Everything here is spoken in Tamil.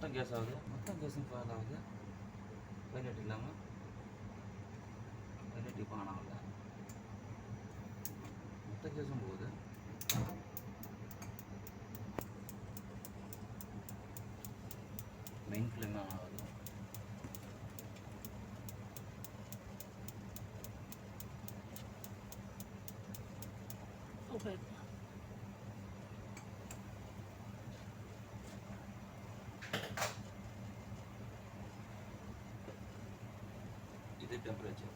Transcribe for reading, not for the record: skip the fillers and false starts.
மொத்தம் கேஸ் ஆகுது, மொத்தம் கேஸும் ஃபேல் ஆகுது. பைலட் இல்லாமல் பைலட் இப்போ ஆன் ஆகல, மொத்த கேஸும் போகுது. மெயின் ஃப்ளேம் ஆன் ஆகுது. ஓகே. இது டெம்பரேச்சர்.